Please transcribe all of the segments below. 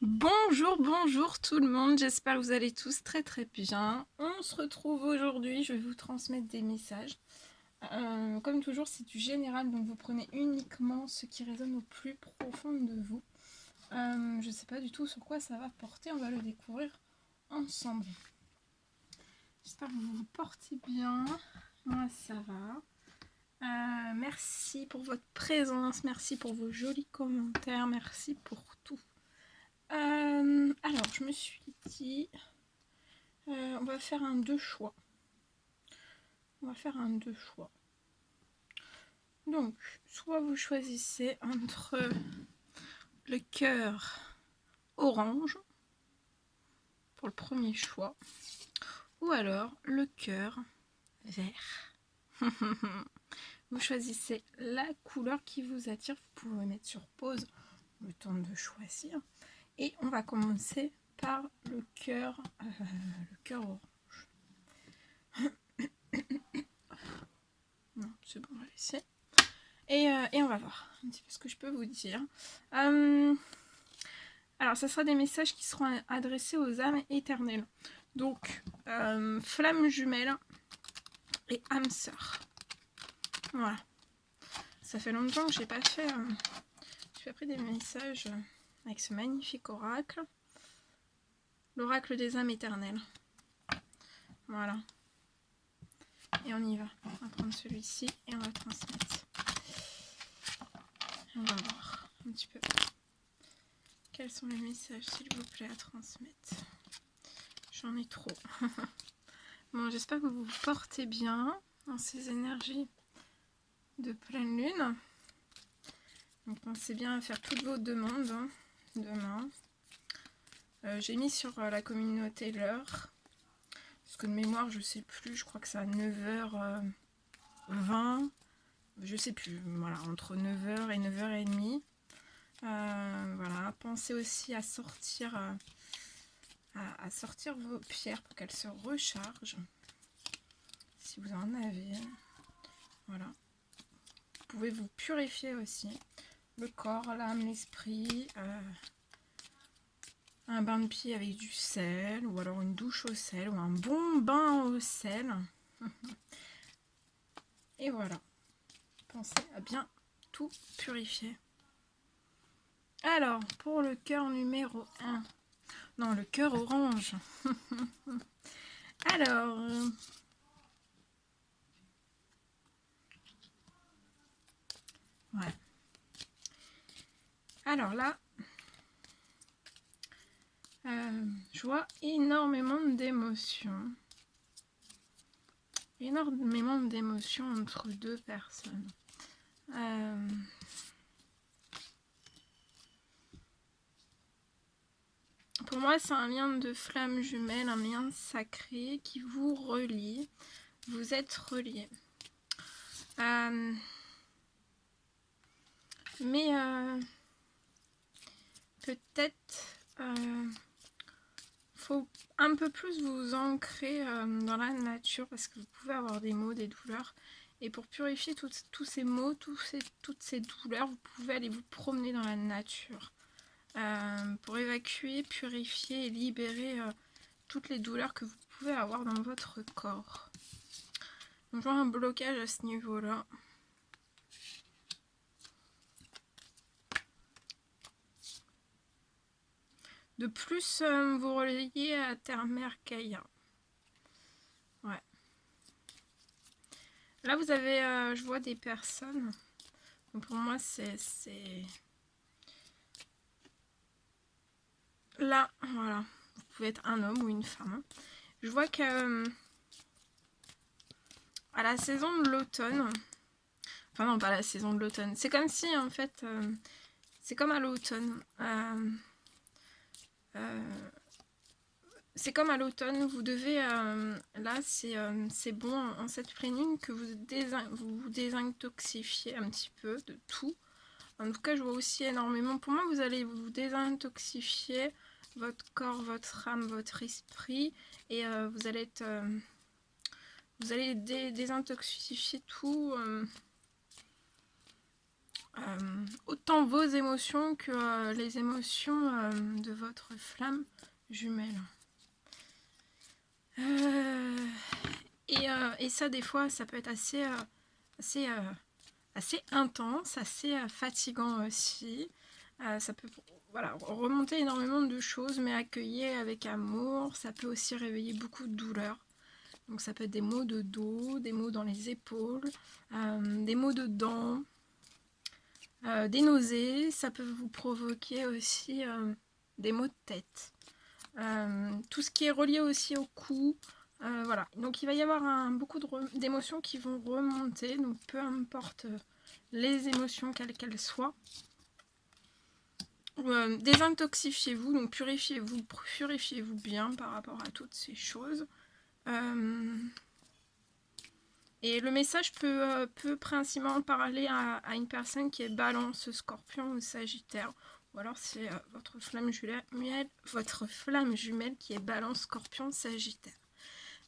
Bonjour tout le monde, j'espère que vous allez tous très bien. On se retrouve aujourd'hui, je vais vous transmettre des messages. Comme toujours, c'est du général, donc vous prenez uniquement ce qui résonne au plus profond de vous. Je ne sais pas du tout sur quoi ça va porter, on va le découvrir ensemble. J'espère que vous vous portez bien, moi ça va. Merci pour votre présence, merci pour vos jolis commentaires, merci pour tout. Alors, je me suis dit, on va faire un deux choix. Donc, soit vous choisissez entre le cœur orange pour le premier choix, ou alors le cœur vert. Vous choisissez la couleur qui vous attire. Vous pouvez mettre sur pause le temps de choisir. Et on va commencer par le cœur orange. Non, c'est bon, on va laisser. Et on va voir un petit peu ce que je peux vous dire. Alors, ça sera des messages qui seront adressés aux âmes éternelles. Donc, flammes jumelles et âmes sœurs. Voilà. Ça fait longtemps que j'ai pas fait des messages avec ce magnifique oracle. L'oracle des âmes éternelles. Voilà. Et on y va. On va prendre celui-ci et on va transmettre. On va voir un petit peu. Quels sont les messages, s'il vous plaît, à transmettre? J'en ai trop. Bon, j'espère que vous vous portez bien dans ces énergies de pleine lune. Donc, pensez bien à faire toutes vos demandes demain. J'ai mis sur la communauté l'heure. Parce que de mémoire, je sais plus. Je crois que c'est à 9h20. Je sais plus. Voilà, entre 9h et 9h30. Voilà. Pensez aussi à sortir... à sortir vos pierres pour qu'elles se rechargent. Si vous en avez. Voilà. Vous pouvez vous purifier aussi. Le corps, l'âme, l'esprit. Un bain de pied avec du sel. Ou alors une douche au sel. Ou un bon bain au sel. Et voilà. Pensez à bien tout purifier. Alors, pour le cœur numéro 1. Non, le cœur orange. Alors... ouais. Alors là, je vois énormément d'émotions. Énormément d'émotions entre deux personnes. Pour moi, c'est un lien de flamme jumelle, un lien sacré qui vous relie. Vous êtes reliés. Mais peut-être faut un peu plus vous ancrer dans la nature parce que vous pouvez avoir des maux, des douleurs. Et pour purifier tous ces maux, toutes ces douleurs, vous pouvez aller vous promener dans la nature. Pour évacuer, purifier et libérer toutes les douleurs que vous pouvez avoir dans votre corps. Donc, je vois un blocage à ce niveau-là. De plus, vous reliez à Terre-Mère Gaïa. Ouais. Là, vous avez, je vois des personnes. Donc, pour moi, c'est... Là, voilà. Vous pouvez être un homme ou une femme. Je vois que... à la saison de l'automne... Enfin, non, pas la saison de l'automne. C'est comme si, en fait... c'est comme à l'automne. C'est comme à l'automne, vous devez, là c'est bon en cette pleine lune que vous désintoxifiez un petit peu de tout. En tout cas, je vois aussi énormément, pour moi vous allez vous désintoxifier votre corps, votre âme, votre esprit et vous allez être, désintoxifier tout autant vos émotions que les émotions de votre flamme jumelle. Et ça, des fois, ça peut être assez, assez intense, assez fatigant aussi. Ça peut voilà, remonter énormément de choses, mais accueillir avec amour. Ça peut aussi réveiller beaucoup de douleurs. Donc ça peut être des maux de dos, des maux dans les épaules, des maux de dents, des nausées. Ça peut vous provoquer aussi des maux de tête. Tout ce qui est relié aussi au cou. Voilà, donc il va y avoir beaucoup d'émotions qui vont remonter, donc peu importe les émotions quelles qu'elles soient. Désintoxifiez-vous, donc purifiez-vous bien par rapport à toutes ces choses. Et le message peut principalement parler à une personne qui est Balance, Scorpion ou Sagittaire. Ou alors c'est votre flamme jumelle qui est Balance, Scorpion, Sagittaire.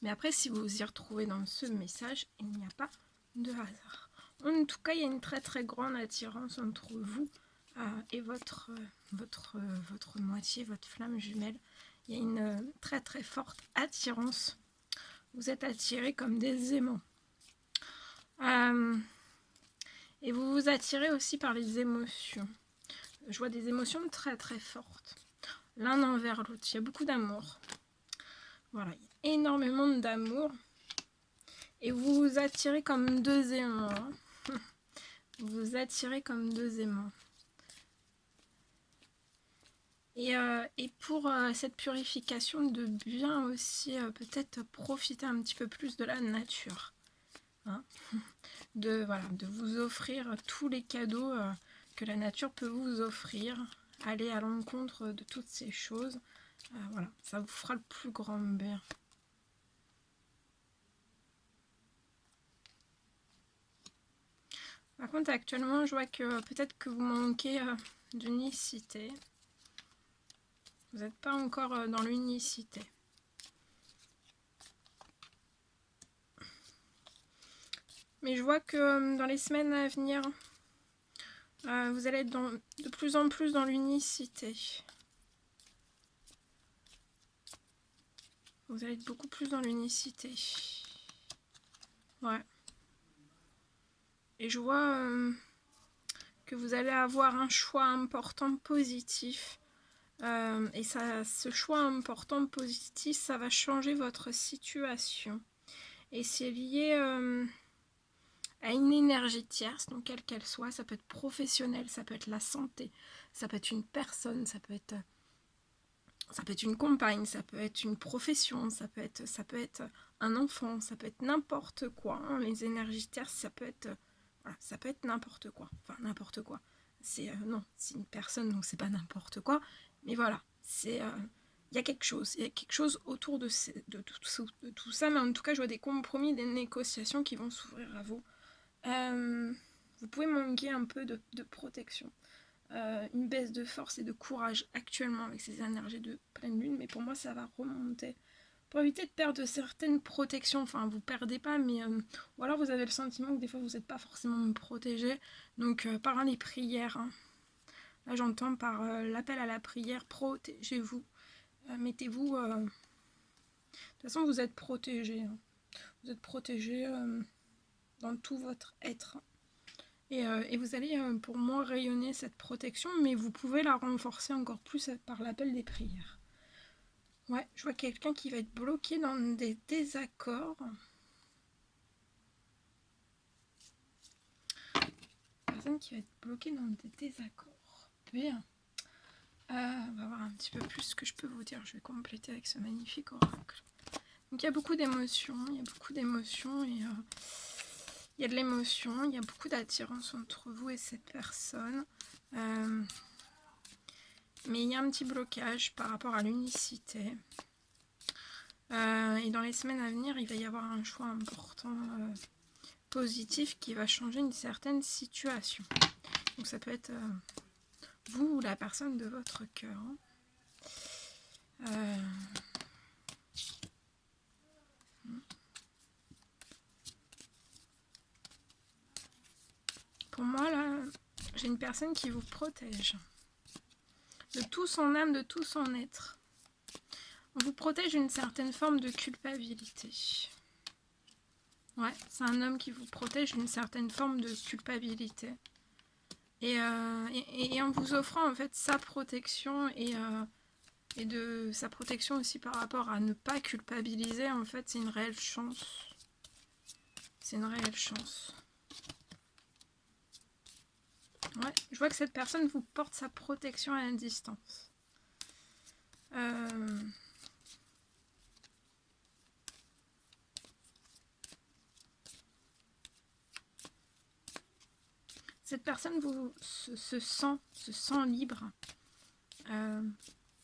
Mais après, si vous vous y retrouvez dans ce message, il n'y a pas de hasard. En tout cas, il y a une très très grande attirance entre vous et votre moitié, votre flamme jumelle. Il y a une très très forte attirance. Vous êtes attirés comme des aimants. Et vous vous attirez aussi par les émotions. Je vois des émotions très très fortes. L'un envers l'autre. Il y a beaucoup d'amour. Voilà, il y a énormément d'amour. Et vous vous attirez comme deux aimants. Vous vous attirez comme deux aimants. Et pour cette purification, de bien aussi peut-être profiter un petit peu plus de la nature. Hein, de vous offrir tous les cadeaux que la nature peut vous offrir. Aller à l'encontre de toutes ces choses. Voilà, ça vous fera le plus grand bien. Par contre, actuellement, je vois que peut-être que vous manquez d'unicité. Vous n'êtes pas encore dans l'unicité. Mais je vois que dans les semaines à venir, vous allez être de plus en plus dans l'unicité. Vous allez être beaucoup plus dans l'unicité. Ouais. Et je vois que vous allez avoir un choix important positif. Et ce choix important positif, ça va changer votre situation. Et c'est lié à une énergie tierce, donc quelle qu'elle soit. Ça peut être professionnel, ça peut être la santé, ça peut être une personne, ça peut être une compagne, ça peut être une profession, ça peut être un enfant, ça peut être n'importe quoi. Hein. Les énergies tierces, ça peut être n'importe quoi. Enfin, n'importe quoi. Non, c'est une personne, donc c'est pas n'importe quoi. Mais voilà, il y a quelque chose autour de tout ça. Mais en tout cas, je vois des compromis, des négociations qui vont s'ouvrir à vous. Vous pouvez manquer un peu de protection. Une baisse de force et de courage actuellement avec ces énergies de pleine lune, mais pour moi ça va remonter. Pour éviter de perdre certaines protections, enfin vous perdez pas, mais ou alors vous avez le sentiment que des fois vous n'êtes pas forcément protégé, donc par les prières, hein. Là j'entends par l'appel à la prière, protégez-vous, mettez-vous, de toute façon vous êtes protégé, hein. Vous êtes protégé dans tout votre être. Et vous allez, pour moi, rayonner cette protection, mais vous pouvez la renforcer encore plus par l'appel des prières. Ouais, je vois quelqu'un qui va être bloqué dans des désaccords. Personne qui va être bloquée dans des désaccords. Bien. On va voir un petit peu plus ce que je peux vous dire. Je vais compléter avec ce magnifique oracle. Donc il y a beaucoup d'émotions, et il y a de l'émotion, il y a beaucoup d'attirance entre vous et cette personne. Mais il y a un petit blocage par rapport à l'unicité. Et dans les semaines à venir, il va y avoir un choix important positif qui va changer une certaine situation. Donc ça peut être vous ou la personne de votre cœur. Pour moi, là, j'ai une personne qui vous protège. De tout son âme, de tout son être. On vous protège d'une certaine forme de culpabilité. Ouais, c'est un homme qui vous protège d'une certaine forme de culpabilité. Et en vous offrant en fait sa protection et de sa protection aussi par rapport à ne pas culpabiliser, en fait, c'est une réelle chance. C'est une réelle chance. Ouais, je vois que cette personne vous porte sa protection à la distance. Cette personne se sent libre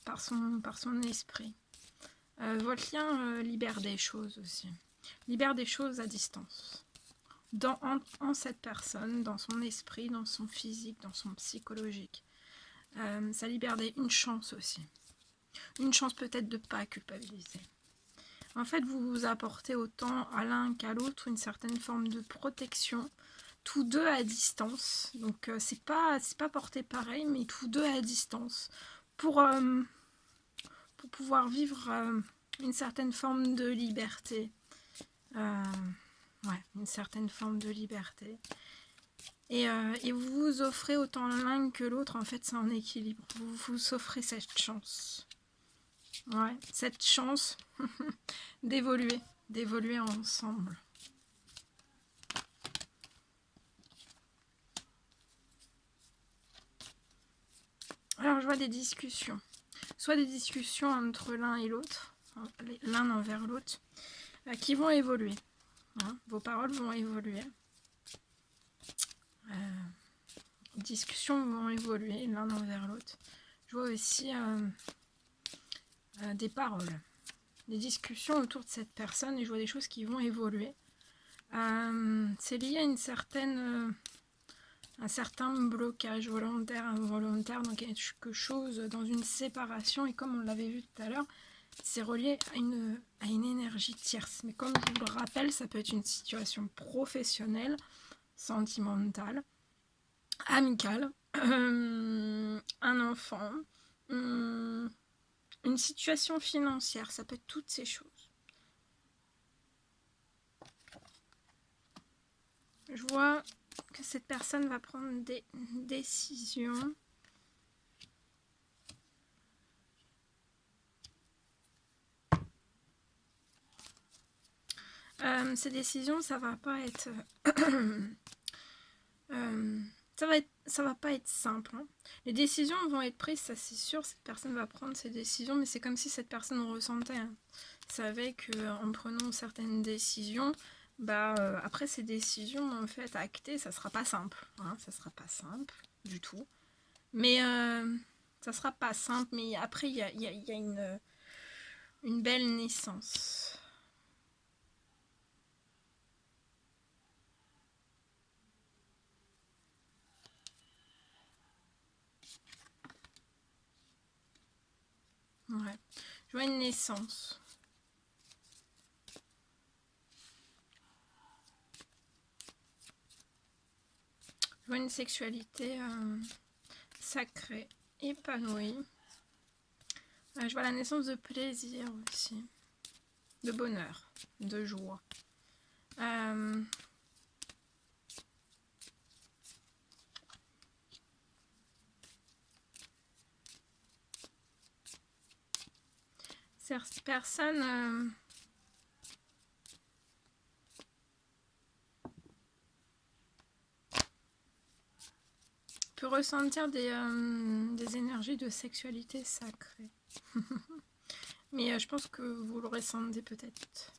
par son esprit. Votre lien libère des choses aussi. Libère des choses à distance. En cette personne, dans son esprit, dans son physique, dans son psychologique. Ça libère une chance aussi. Une chance peut-être de ne pas culpabiliser. En fait, vous vous apportez autant à l'un qu'à l'autre une certaine forme de protection, tous deux à distance. Donc c'est pas porté pareil, mais tous deux à distance. Pour pouvoir vivre une certaine forme de liberté. Ouais, une certaine forme de liberté. Et vous vous offrez autant l'un que l'autre, en fait, c'est en équilibre. Vous vous offrez cette chance. Ouais, cette chance d'évoluer ensemble. Alors, je vois des discussions. Soit des discussions entre l'un et l'autre, l'un envers l'autre, qui vont évoluer. Hein, vos paroles vont évoluer. Les discussions vont évoluer l'un envers l'autre. Je vois aussi des paroles, des discussions autour de cette personne et je vois des choses qui vont évoluer. C'est lié à un certain blocage volontaire, involontaire, dans quelque chose, dans une séparation. Et comme on l'avait vu tout à l'heure, c'est relié à une énergie tierce. Mais comme je vous le rappelle, ça peut être une situation professionnelle, sentimentale, amicale, un enfant, une situation financière. Ça peut être toutes ces choses. Je vois que cette personne va prendre des décisions. Ces décisions, ça va pas être... ça va pas être simple. Hein. Les décisions vont être prises, ça c'est sûr. Cette personne va prendre ses décisions, mais c'est comme si cette personne ressentait. Hein. Savait qu'en prenant certaines décisions, après ces décisions en fait actées, ça sera pas simple. Hein. Ça sera pas simple du tout. Mais ça sera pas simple. Mais après, il y a une belle naissance. Ouais. Je vois une naissance. Je vois une sexualité sacrée, épanouie. Je vois la naissance de plaisir aussi. De bonheur, de joie. Cette personne... peut ressentir des énergies de sexualité sacrée. Mais je pense que vous le ressentez peut-être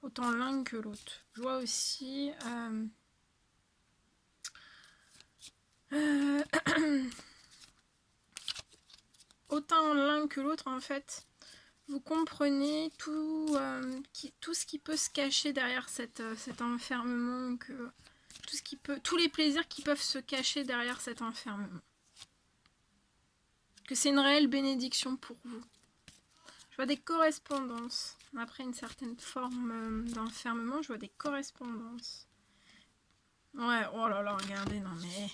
autant l'un que l'autre. Je vois aussi autant l'un que l'autre en fait. Vous comprenez tout ce qui peut se cacher derrière cet enfermement, tous les plaisirs qui peuvent se cacher derrière cet enfermement. Que c'est une réelle bénédiction pour vous. Je vois des correspondances. Après une certaine forme d'enfermement, je vois des correspondances. Ouais, oh là là, regardez, non mais...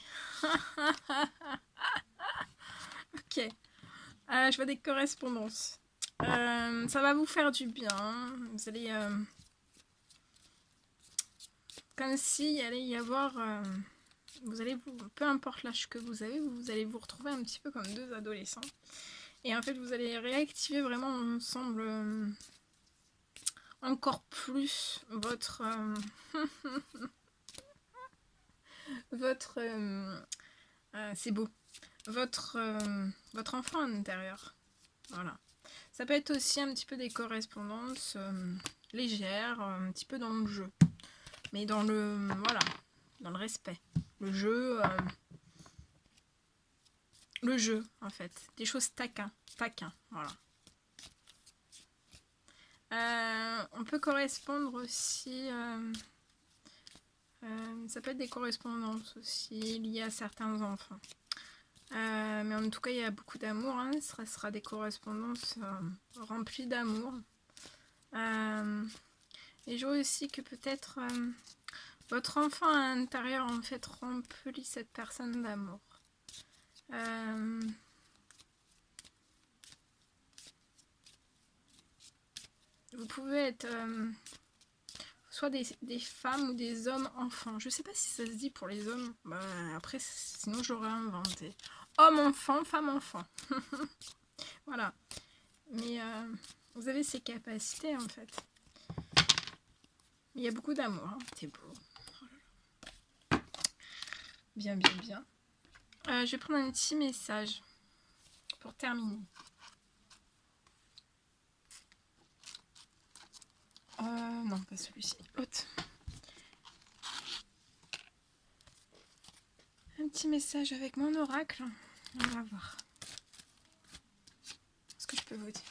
Ok. Je vois des correspondances. Ça va vous faire du bien. Vous allez... comme s'il allait y avoir... vous allez vous... Peu importe l'âge que vous avez, vous allez vous retrouver un petit peu comme deux adolescents. Et en fait, vous allez réactiver vraiment ensemble... encore plus votre... votre... c'est beau. Votre enfant à l'intérieur. Voilà. Ça peut être aussi un petit peu des correspondances légères, un petit peu dans le jeu. Mais dans le... voilà. Dans le respect. Le jeu, en fait. Des choses taquins. Taquins, voilà. On peut correspondre aussi... ça peut être des correspondances aussi liées à certains enfants. Mais en tout cas, il y a beaucoup d'amour. Hein. Ce sera des correspondances remplies d'amour. Et je vois aussi que peut-être votre enfant à l'intérieur en fait remplit cette personne d'amour. Vous pouvez être soit des femmes ou des hommes enfants. Je sais pas si ça se dit pour les hommes. Bah, après, sinon j'aurais inventé. Homme enfant, femme enfant. Voilà. Mais vous avez ces capacités en fait. Il y a beaucoup d'amour. Hein. C'est beau. Bien, bien, bien. Je vais prendre un petit message pour terminer. Non, pas celui-ci. L'autre. Un petit message avec mon oracle. On va voir. Ce que je peux vous dire.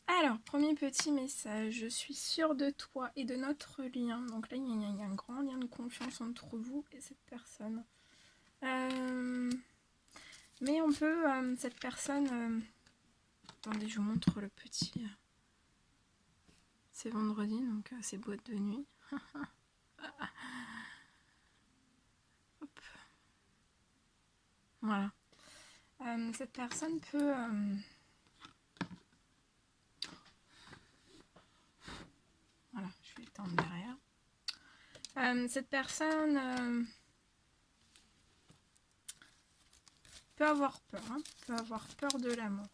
Alors, premier petit message. Je suis sûre de toi et de notre lien. Donc là, il y a un grand lien de confiance entre vous et cette personne. Mais on peut, cette personne... attendez, je vous montre le petit... c'est vendredi, donc c'est boîte de nuit. Hop. Voilà. Cette personne peut... voilà, je vais étendre derrière. Cette personne peut avoir peur, hein, peut avoir peur de l'amour.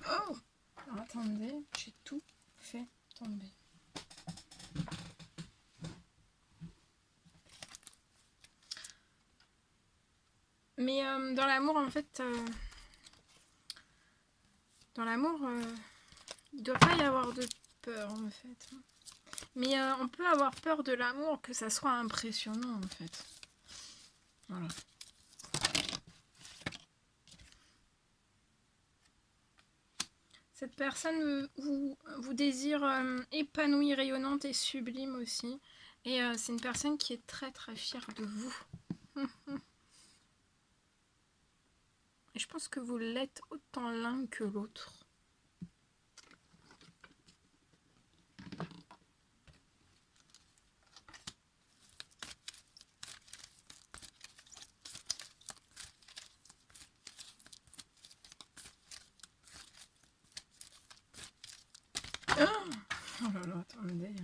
Oh! Alors, attendez, j'ai tout fait tomber. Mais dans l'amour, en fait, dans l'amour, il ne doit pas y avoir de peur, en fait. Mais on peut avoir peur de l'amour, que ça soit impressionnant, en fait. Voilà. Cette personne vous désire épanouie, rayonnante et sublime aussi. Et c'est une personne qui est très très fière de vous. Et je pense que vous l'êtes autant l'un que l'autre. Oh là là, attendez.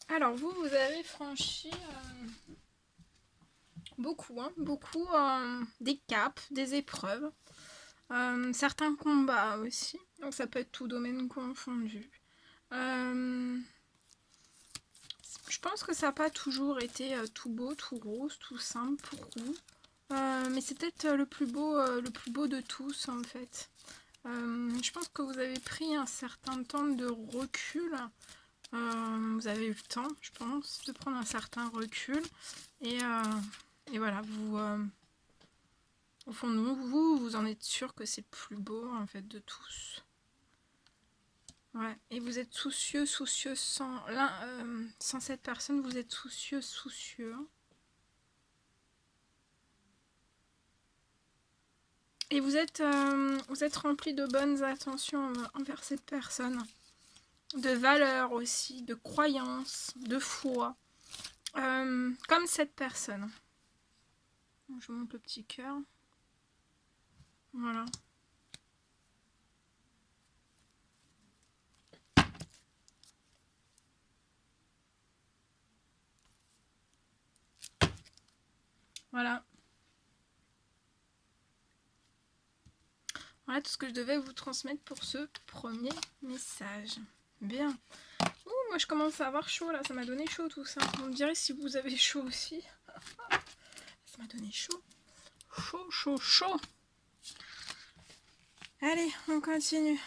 Alors vous avez franchi beaucoup, hein, beaucoup des caps, des épreuves, certains combats aussi. Donc ça peut être tout domaine confondu. Je pense que ça n'a pas toujours été tout beau, tout rose, tout simple pour vous. Mais c'est peut-être le plus beau de tous en fait. Je pense que vous avez pris un certain temps de recul. Vous avez eu le temps, je pense, de prendre un certain recul. Et voilà, vous, au fond de vous en êtes sûr que c'est le plus beau en fait de tous. Ouais, et vous êtes soucieux sans, sans cette personne, vous êtes soucieux. Et vous êtes rempli de bonnes attentions envers cette personne. De valeurs aussi, de croyances, de foi. Comme cette personne. Je vous montre le petit cœur. Voilà. Voilà. Voilà tout ce que je devais vous transmettre pour ce premier message. Bien. Ouh, moi je commence à avoir chaud là, ça m'a donné chaud tout ça. Vous me direz si vous avez chaud aussi. Ça m'a donné chaud. Chaud, chaud, chaud. Allez, on continue.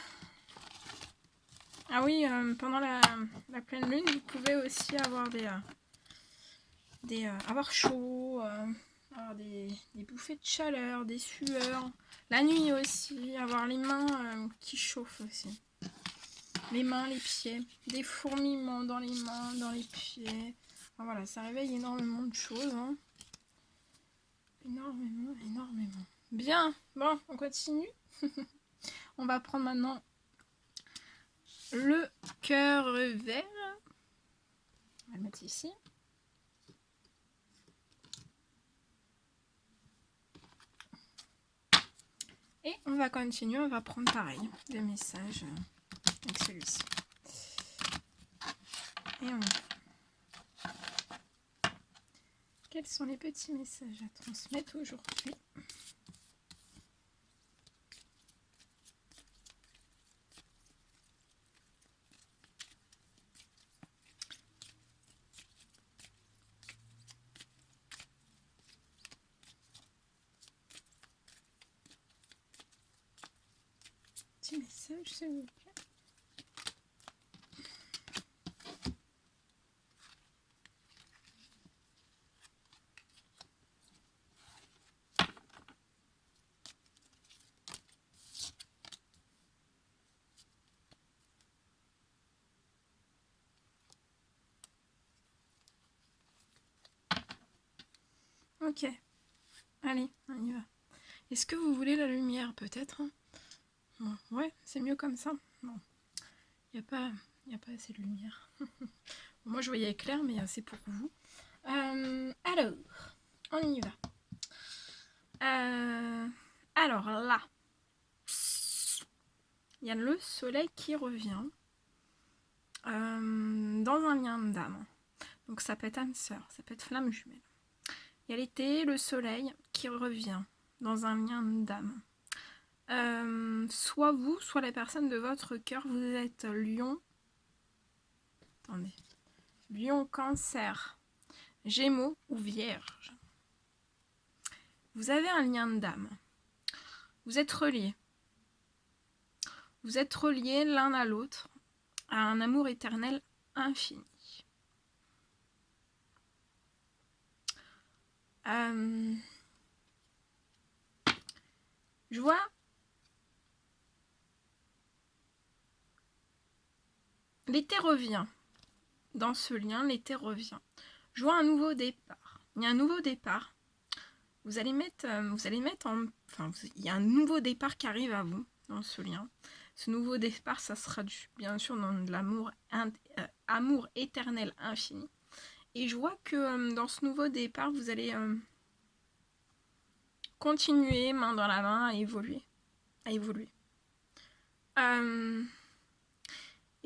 Ah oui, pendant la pleine lune, vous pouvez aussi avoir avoir chaud, avoir des bouffées de chaleur, des sueurs. La nuit aussi, avoir les mains qui chauffent aussi. Les mains, les pieds, des fourmillements dans les mains, dans les pieds. Enfin, voilà, ça réveille énormément de choses. Hein. Énormément, énormément. Bien, bon, on continue. On va prendre maintenant le cœur vert. On va le mettre ici. Et on va continuer, on va prendre pareil, des messages avec celui-ci. Et on y va. Quels sont les petits messages à transmettre aujourd'hui ? Petit message, s'il vous plaît. Ok, allez, on y va. Est-ce que vous voulez la lumière, peut-être ? Bon, ouais, c'est mieux comme ça. Bon, il n'y a pas assez de lumière. Moi, je voyais clair, mais c'est pour vous. Alors, on y va. Alors là, il y a le soleil qui revient dans un lien d'âme. Donc ça peut être âme sœur, ça peut être flamme jumelle. Il y a l'été, le soleil qui revient dans un lien d'âme. Soit vous, soit la personne de votre cœur, vous êtes lion. Attendez. Lion, cancer, gémeaux ou vierge. Vous avez un lien d'âme. Vous êtes reliés. Vous êtes reliés l'un à l'autre à un amour éternel infini. Je vois l'été revient. Dans ce lien, l'été revient. Je vois un nouveau départ. Il y a un nouveau départ. Vous allez mettre en... Enfin, il y a un nouveau départ qui arrive à vous dans ce lien. Ce nouveau départ, ça sera bien sûr dans de l'amour amour éternel infini. Et je vois que dans ce nouveau départ, vous allez continuer main dans la main à évoluer. Et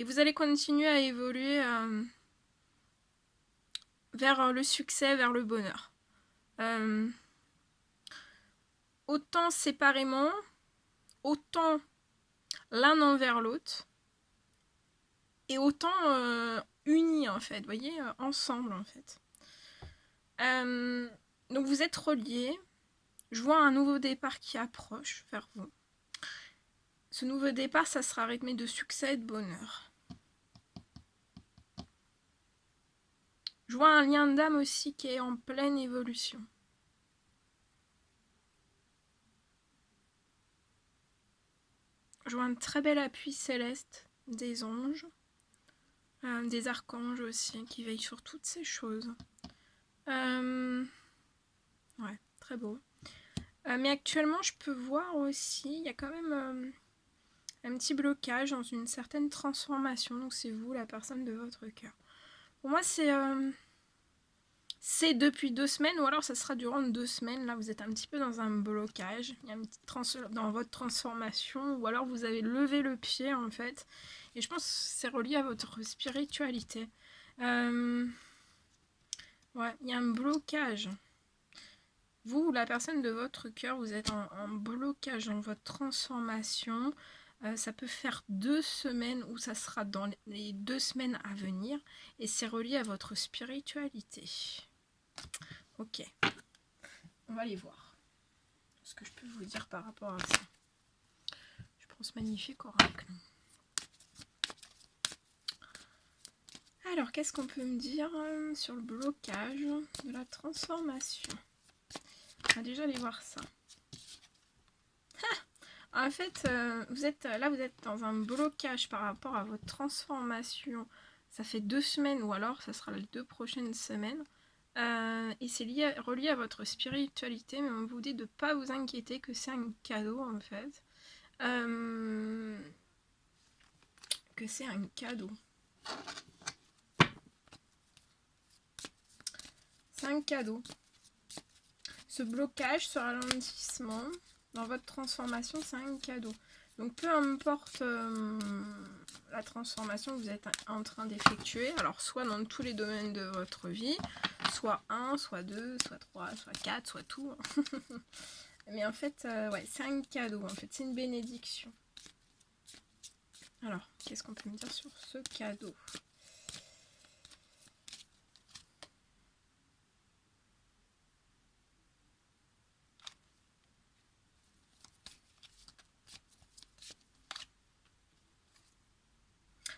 vous allez continuer à évoluer vers le succès, vers le bonheur. Autant séparément, autant l'un envers l'autre, et autant unis en fait, vous voyez, ensemble en fait. Donc vous êtes reliés. Je vois un nouveau départ qui approche vers vous. Ce nouveau départ, ça sera rythmé de succès et de bonheur. Je vois un lien d'âme aussi qui est en pleine évolution. Je vois un très bel appui céleste des anges, des archanges aussi qui veillent sur toutes ces choses. Ouais, très beau. Mais actuellement, je peux voir aussi, il y a quand même un petit blocage dans une certaine transformation. Donc c'est vous, la personne de votre cœur. Pour moi, c'est depuis 2 semaines, ou alors ça sera durant 2 semaines. Là, vous êtes un petit peu dans un blocage. Il y a une petite dans votre transformation, ou alors vous avez levé le pied en fait. Et je pense que c'est relié à votre spiritualité. Ouais, il y a un blocage. Vous, la personne de votre cœur, vous êtes en blocage dans votre transformation. Ça peut faire 2 semaines ou ça sera dans les 2 semaines à venir. Et c'est relié à votre spiritualité. Ok, on va aller voir ce que je peux vous dire par rapport à ça. Je pense magnifique oracle. Alors, qu'est-ce qu'on peut me dire sur le blocage de la transformation? On va déjà aller voir ça. En fait, vous êtes dans un blocage par rapport à votre transformation. Ça fait 2 semaines ou alors ça sera les 2 prochaines semaines. Et c'est relié à votre spiritualité, mais on vous dit de ne pas vous inquiéter, que c'est un cadeau en fait. Que c'est un cadeau. C'est un cadeau. Ce blocage, ce ralentissement dans votre transformation, c'est un cadeau. Donc peu importe la transformation que vous êtes en train d'effectuer, alors soit dans tous les domaines de votre vie, soit 1, soit 2, soit 3, soit 4, soit tout. Mais en fait, ouais, c'est un cadeau, en fait, c'est une bénédiction. Alors, qu'est-ce qu'on peut me dire sur ce cadeau ?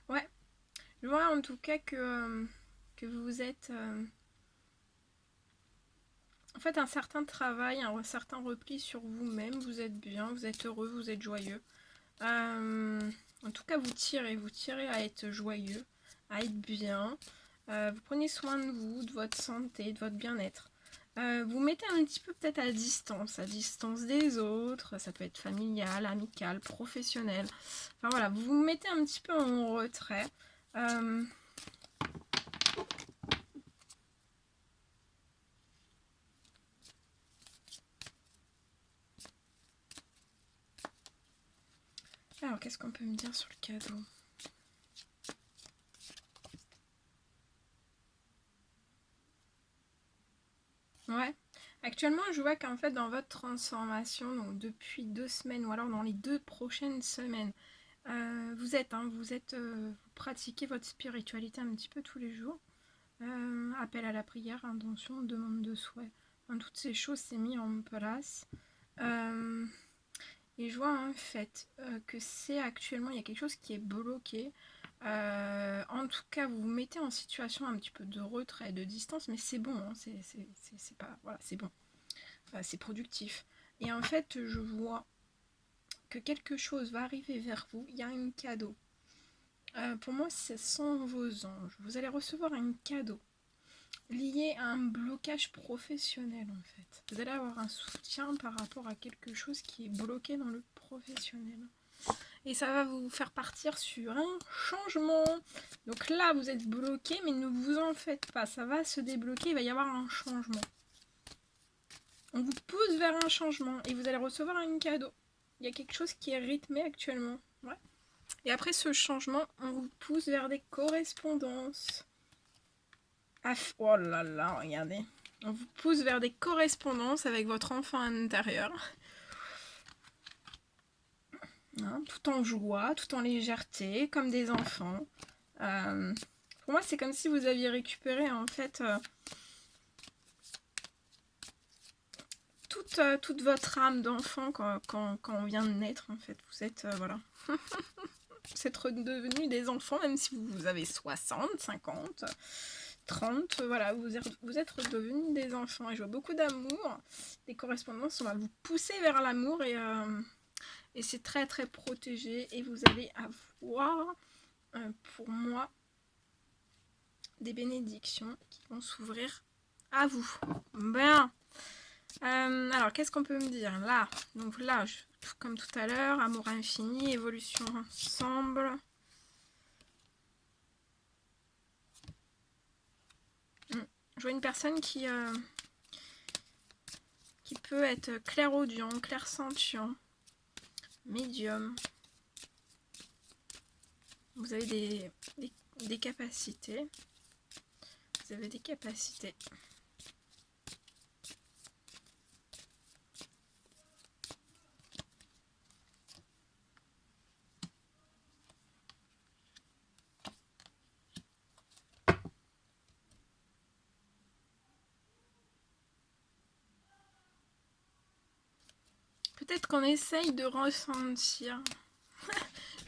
Ouais, je vois en tout cas que vous êtes... en fait, un certain travail, un certain repli sur vous-même, vous êtes bien, vous êtes heureux, vous êtes joyeux. En tout cas, vous tirez à être joyeux, à être bien. Vous prenez soin de vous, de votre santé, de votre bien-être. Vous mettez un petit peu peut-être à distance des autres. Ça peut être familial, amical, professionnel. Enfin voilà, vous vous mettez un petit peu en retrait. Alors, qu'est-ce qu'on peut me dire sur le cadeau ? Ouais. Actuellement, je vois qu'en fait, dans votre transformation, donc depuis 2 semaines, ou alors dans les 2 prochaines semaines, vous pratiquez votre spiritualité un petit peu tous les jours. Appel à la prière, intention, demande de souhait. Enfin, toutes ces choses, c'est mis en place. Et je vois en fait que c'est actuellement, il y a quelque chose qui est bloqué. En tout cas, vous vous mettez en situation un petit peu de retrait, de distance, mais c'est bon, hein, c'est pas, voilà, c'est bon, c'est productif. Et en fait, je vois que quelque chose va arriver vers vous, il y a un cadeau. Pour moi, ce sont vos anges. Vous allez recevoir un cadeau lié à un blocage professionnel en fait. Vous allez avoir un soutien par rapport à quelque chose qui est bloqué dans le professionnel. Et ça va vous faire partir sur un changement. Donc là, vous êtes bloqué, mais ne vous en faites pas. Ça va se débloquer, il va y avoir un changement. On vous pousse vers un changement et vous allez recevoir un cadeau. Il y a quelque chose qui est rythmé actuellement. Ouais. Et après ce changement, on vous pousse vers des correspondances. Oh là là, regardez. On vous pousse vers des correspondances avec votre enfant intérieur. Hein, tout en joie, tout en légèreté, comme des enfants. Pour moi, c'est comme si vous aviez récupéré en fait toute votre âme d'enfant quand on vient de naître. En fait, vous êtes voilà. Vous êtes redevenus des enfants, même si vous avez 60, 50, 30, voilà, vous êtes redevenus des enfants. Et je vois beaucoup d'amour, des correspondances, on va vous pousser vers l'amour et c'est très très protégé. Et vous allez avoir pour moi, des bénédictions qui vont s'ouvrir à vous. Bien. Alors, qu'est-ce qu'on peut me dire là? Donc là, comme tout à l'heure, amour infini, évolution ensemble. Je vois une personne qui peut être clairaudient, clairsentient, médium. Vous avez des capacités. Vous avez des capacités. Peut-être qu'on essaye de ressentir.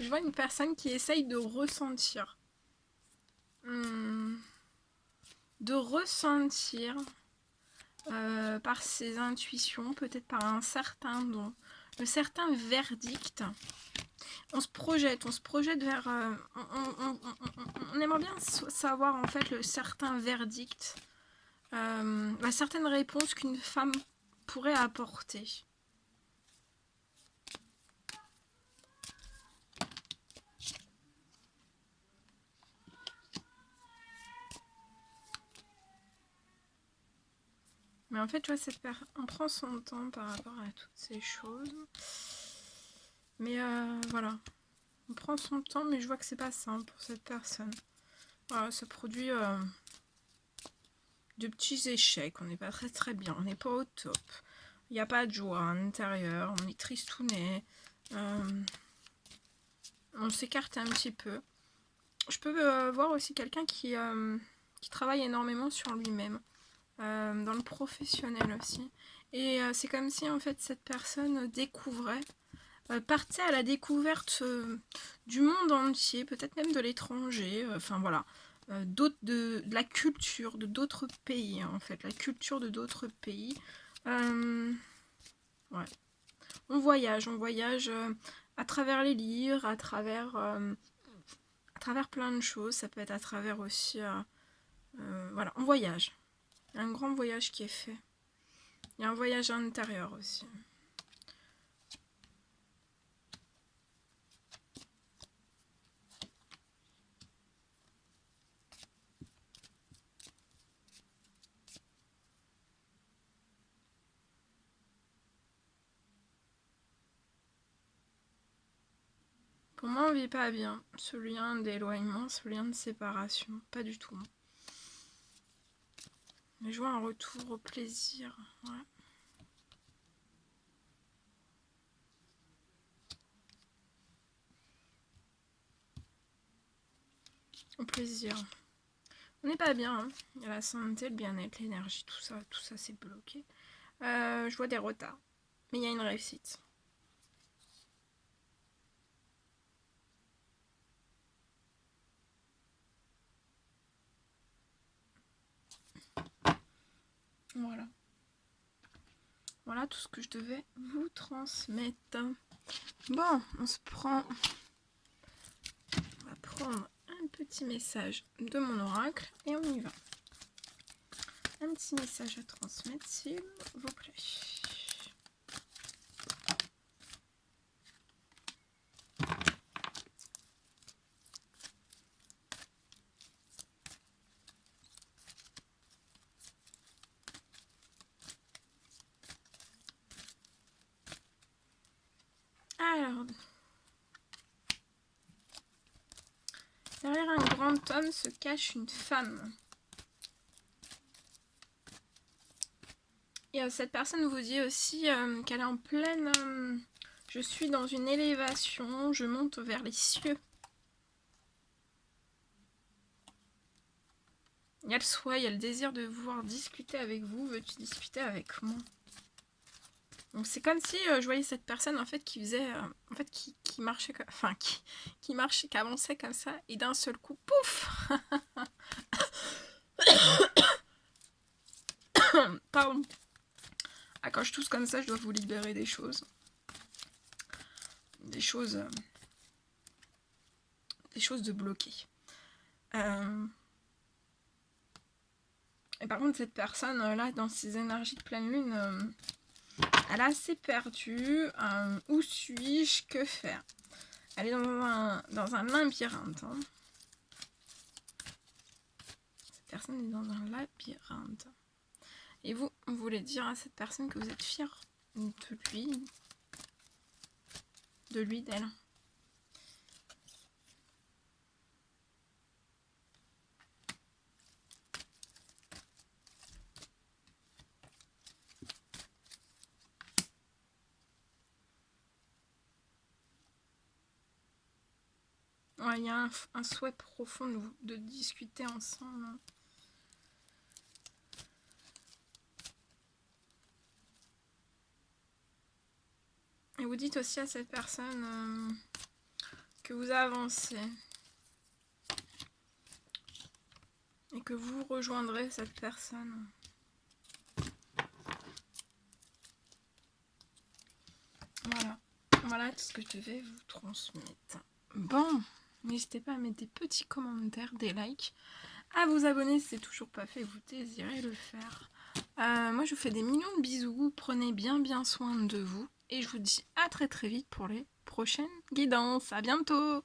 Je vois une personne qui essaye de ressentir. De ressentir par ses intuitions, peut-être par un certain don, un certain verdict. On se projette vers... on aimerait bien savoir en fait le certain verdict, la certaine réponse qu'une femme pourrait apporter. Mais en fait, tu vois, on prend son temps par rapport à toutes ces choses. Mais voilà. On prend son temps, mais je vois que c'est pas simple pour cette personne. Voilà, ça produit de petits échecs. On n'est pas très bien. On n'est pas au top. Il n'y a pas de joie à l'intérieur. On est tristounet. On s'écarte un petit peu. Je peux voir aussi quelqu'un qui travaille énormément sur lui-même. Dans le professionnel aussi. Et c'est comme si en fait cette personne découvrait, partait à la découverte du monde entier, peut-être même de l'étranger, enfin voilà, de la culture de d'autres pays, hein, en fait, la culture de d'autres pays. Ouais. On voyage à travers les livres, à travers plein de choses, ça peut être à travers aussi, voilà, on voyage. Il y a un grand voyage qui est fait. Il y a un voyage intérieur aussi. Pour moi, on vit pas bien ce lien d'éloignement, ce lien de séparation. Pas du tout. Mais je vois un retour au plaisir. Ouais. Au plaisir. On n'est pas bien. Hein. Il y a la santé, le bien-être, l'énergie, tout ça c'est bloqué. Je vois des retards. Mais il y a une réussite. Voilà. Voilà tout ce que je devais vous transmettre. Bon, on va prendre un petit message de mon oracle et on y va. Un petit message à transmettre, s'il vous plaît. Alors, derrière un grand homme se cache une femme. Et cette personne vous dit aussi qu'elle est en pleine... je suis dans une élévation, je monte vers les cieux. Il y a le souhait, il y a le désir de vouloir discuter avec vous. Veux-tu discuter avec moi? Donc c'est comme si je voyais cette personne en fait qui faisait... en fait qui marchait... Enfin, qui marchait, qui avançait comme ça. Et d'un seul coup, pouf. Pardon. Ah, quand je tousse comme ça, je dois vous libérer des choses. Des choses des choses de bloquées. Et par contre, cette personne là, dans ses énergies de pleine lune, elle est assez perdue. Où suis-je? Que faire? Elle est dans un labyrinthe. Hein. Cette personne est dans un labyrinthe. Et vous voulez dire à cette personne que vous êtes fier de lui, d'elle. Ouais, il y a un souhait profond de discuter ensemble. Et vous dites aussi à cette personne que vous avancez. Et que vous rejoindrez cette personne. Voilà. Voilà tout ce que je devais vous transmettre. Bon, n'hésitez pas à mettre des petits commentaires, des likes, à vous abonner si c'est toujours pas fait et vous désirez le faire. Moi je vous fais des millions de bisous, prenez bien soin de vous et je vous dis à très vite pour les prochaines guidances. À bientôt!